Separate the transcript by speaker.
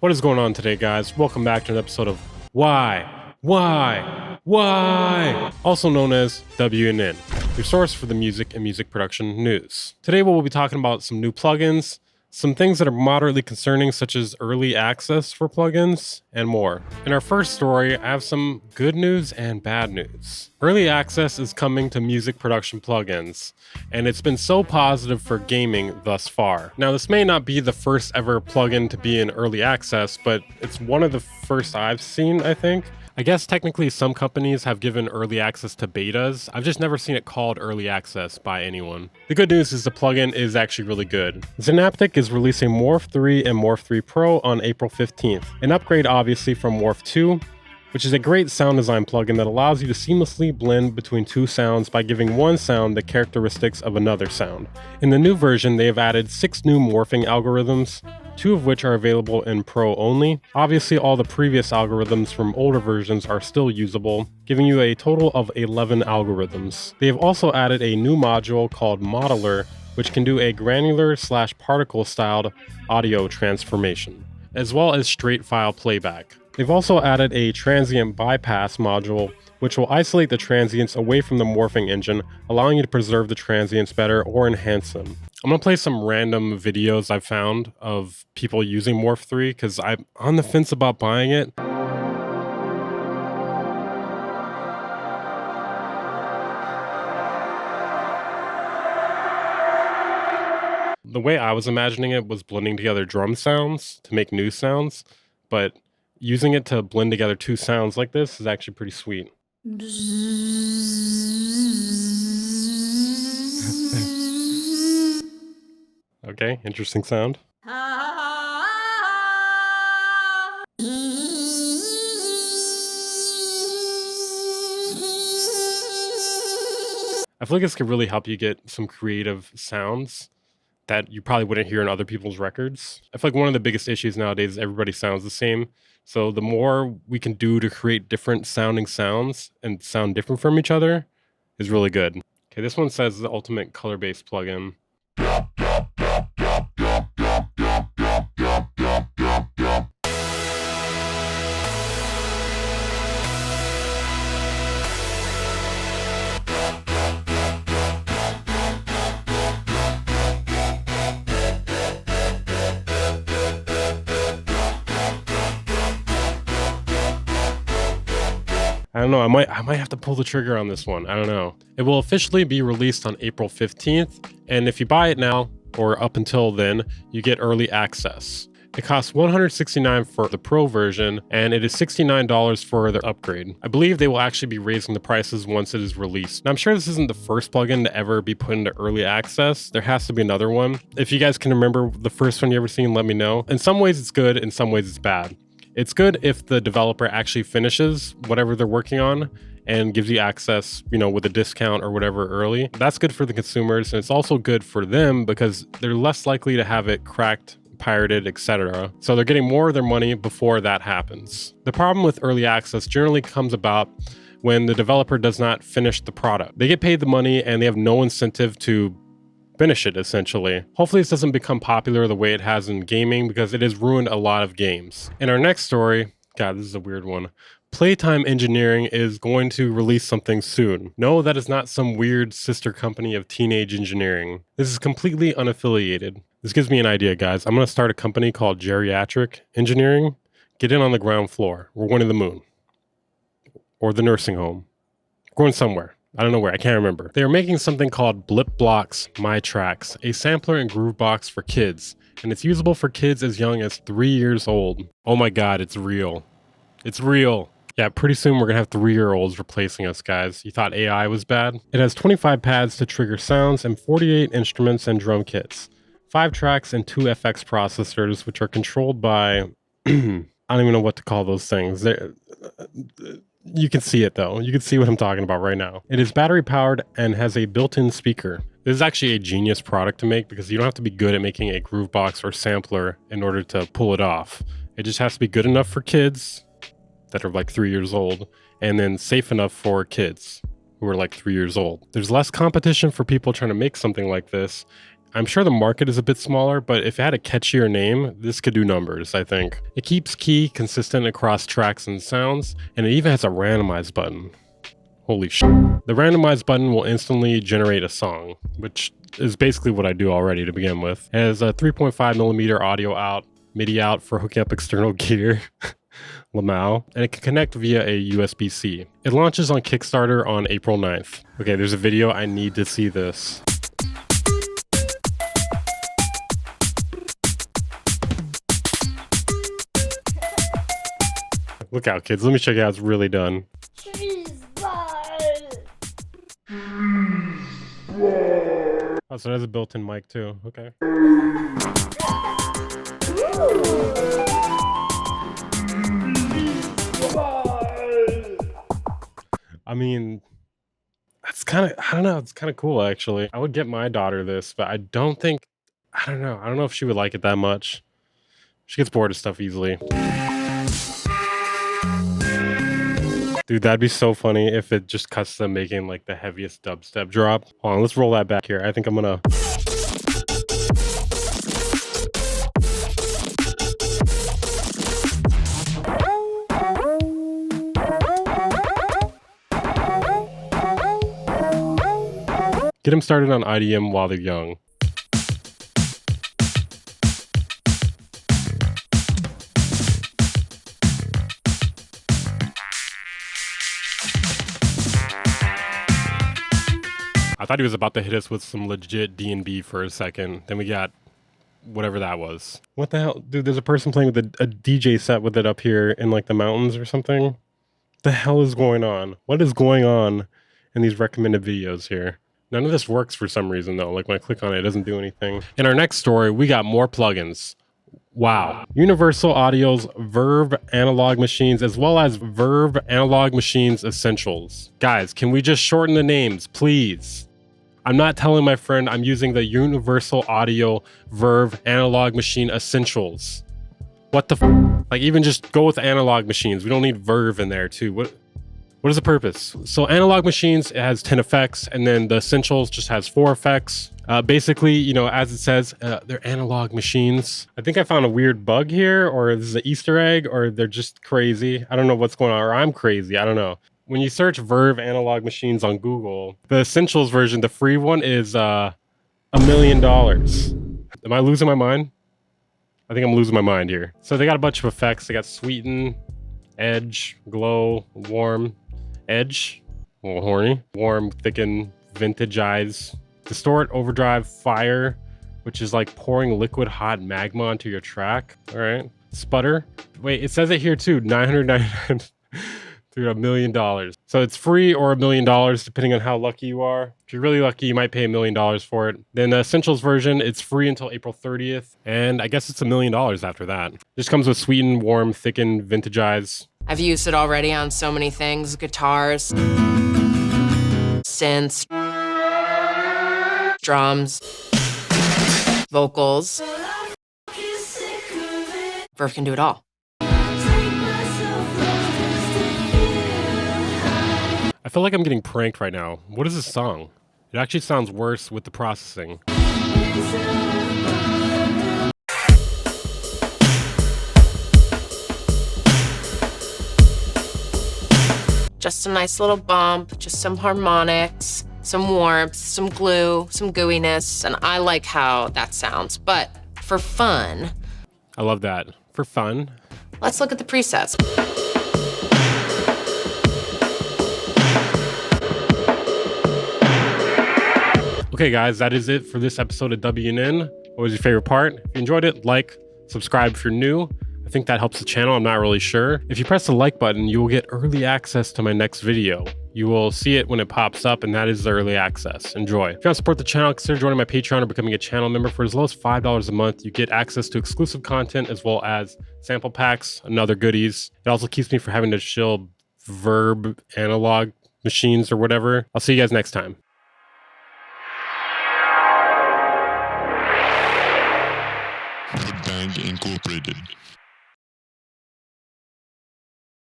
Speaker 1: What is going on today, guys? Welcome back to an episode of Why, also known as WNN, your source for the music and music production news. Today we'll be talking about some new plugins, some things that are moderately concerning such as early access for plugins, and more. In our first story, I have some good news and bad news. Early access is coming to music production plugins, and it's been so positive for gaming thus far. Now, this may not be the first ever plugin to be in early access, but it's one of the first I've seen, I think. I guess technically some companies have given early access to betas. I've just never seen it called early access by anyone. The good news is the plugin is actually really good. ZYNAPTIQ is releasing MORPH 3 and MORPH 3 Pro on April 15th. An upgrade obviously from MORPH 2, which is a great sound design plugin that allows you to seamlessly blend between two sounds by giving one sound the characteristics of another sound. In the new version, they have added 6 new morphing algorithms, 2 of which are available in Pro only. Obviously, all the previous algorithms from older versions are still usable, giving you a total of 11 algorithms. They have also added a new module called Modeler, which can do a granular/particle styled audio transformation, as well as straight file playback. They've also added a transient bypass module, which will isolate the transients away from the morphing engine, allowing you to preserve the transients better or enhance them. I'm going to play some random videos I've found of people using MORPH 3 because I'm on the fence about buying it. The way I was imagining it was blending together drum sounds to make new sounds, but using it to blend together two sounds like this is actually pretty sweet. Okay, interesting sound. I feel like this could really help you get some creative sounds that you probably wouldn't hear in other people's records. I feel like one of the biggest issues nowadays is everybody sounds the same. So the more we can do to create different sounding sounds and sound different from each other is really good. Okay, this one says the ultimate color-based plugin. I don't know, I might have to pull the trigger on this one. I don't know. It will officially be released on April 15th, and if you buy it now, or up until then, you get early access. It costs $169 for the Pro version, and it is $69 for the upgrade. I believe they will actually be raising the prices once it is released. Now, I'm sure this isn't the first plugin to ever be put into early access. There has to be another one. If you guys can remember the first one you ever seen, let me know. In some ways it's good, in some ways it's bad. It's good if the developer actually finishes whatever they're working on and gives you access, with a discount or whatever early. That's good for the consumers, and it's also good for them because they're less likely to have it cracked, pirated, etc. So they're getting more of their money before that happens. The problem with early access generally comes about when the developer does not finish the product. They get paid the money and they have no incentive to finish it, essentially. Hopefully this doesn't become popular the way it has in gaming because it has ruined a lot of games. In our next story, God, this is a weird one. Playtime Engineering is going to release something soon. No, that is not some weird sister company of Teenage Engineering. This is completely unaffiliated. This gives me an idea, guys. I'm going to start a company called Geriatric Engineering. Get in on the ground floor. We're going to the moon. Or the nursing home. We're going somewhere. I don't know where, I can't remember. They are making something called BLIPBLOX MYTRACKS, a sampler and groove box for kids, and it's usable for kids as young as 3 years old. Oh my God, it's real. It's real. Yeah, pretty soon we're gonna have 3-year-olds replacing us, guys. You thought AI was bad? It has 25 pads to trigger sounds and 48 instruments and drum kits, 5 tracks and 2 FX processors, which are controlled by, I don't even know what to call those things. You can see it though. You can see what I'm talking about right now. It is battery powered and has a built-in speaker. This is actually a genius product to make because you don't have to be good at making a groove box or sampler in order to pull it off. It just has to be good enough for kids that are like 3 years old and then safe enough for kids who are like 3 years old. There's less competition for people trying to make something like this. I'm sure the market is a bit smaller, but if it had a catchier name, this could do numbers, I think. It keeps key consistent across tracks and sounds, and it even has a randomize button. Holy shit. The randomize button will instantly generate a song, which is basically what I do already to begin with. It has a 3.5mm audio out, MIDI out for hooking up external gear, Lamau, and it can connect via a USB-C. It launches on Kickstarter on April 9th. Okay, there's a video, I need to see this. Look out, kids. Let me check it out. It's really done. Oh, so it has a built-in mic too. Okay. I mean, that's kind of, I don't know. It's kind of cool, actually. I would get my daughter this, but I don't think, I don't know. I don't know if she would like it that much. She gets bored of stuff easily. Dude, that'd be so funny if it just cuts them making like the heaviest dubstep drop. Hold on, let's roll that back here. I think I'm gonna... Get them started on IDM while they're young. I thought he was about to hit us with some legit D&B for a second. Then we got whatever that was. What the hell? Dude, there's a person playing with a DJ set with it up here in like the mountains or something. What the hell is going on? What is going on in these recommended videos here? None of this works for some reason though. Like when I click on it, it doesn't do anything. In our next story, we got more plugins. Wow. Universal Audio's VERVE analog machines, as well as VERVE analog machines essentials. Guys, can we just shorten the names, please? I'm not telling my friend I'm using the Universal Audio VERVE analog machine essentials. What the f? Like, even just go with analog machines. We don't need VERVE in there too. What is the purpose? So analog machines, it has 10 effects, and then the essentials just has 4 effects. Basically, you know, as it says, they're analog machines. I think I found a weird bug here, or this is an Easter egg, or they're just crazy. I don't know what's going on, or I'm crazy. I don't know. When you search VERVE analog machines on Google, the essentials version, the free one, is $1 million. Am I losing my mind? I think I'm losing my mind here. So they got a bunch of effects. They got sweeten, edge, glow, warm, edge, a little horny, warm, thicken, vintagize, distort, overdrive, fire, which is like pouring liquid hot magma onto your track. All right. Sputter. Wait, it says it here too. $999 to $1 million. So it's free or $1 million, depending on how lucky you are. If you're really lucky, you might pay $1 million for it. Then the essentials version, it's free until April 30th. And I guess it's $1 million after that. This comes with sweeten, warm, thicken, vintagize.
Speaker 2: I've used it already on so many things: guitars, synths, drums, vocals. VERVE can do it all.
Speaker 1: I feel like I'm getting pranked right now. What is this song? It actually sounds worse with the processing.
Speaker 2: Just a nice little bump, just some harmonics, some warmth, some glue, some gooiness, and I like how that sounds. But for fun...
Speaker 1: I love that. For fun.
Speaker 2: Let's look at the presets.
Speaker 1: Okay, guys, that is it for this episode of WNN. What was your favorite part? If you enjoyed it, like, subscribe if you're new. I think that helps the channel. I'm not really sure. If you press the like button, you will get early access to my next video. You will see it when it pops up, and that is the early access. Enjoy. If you want to support the channel, consider joining my Patreon or becoming a channel member. For as low as $5 a month, you get access to exclusive content as well as sample packs and other goodies. It also keeps me from having to shill VERVE analog machines or whatever. I'll see you guys next time.
Speaker 3: Bang Incorporated.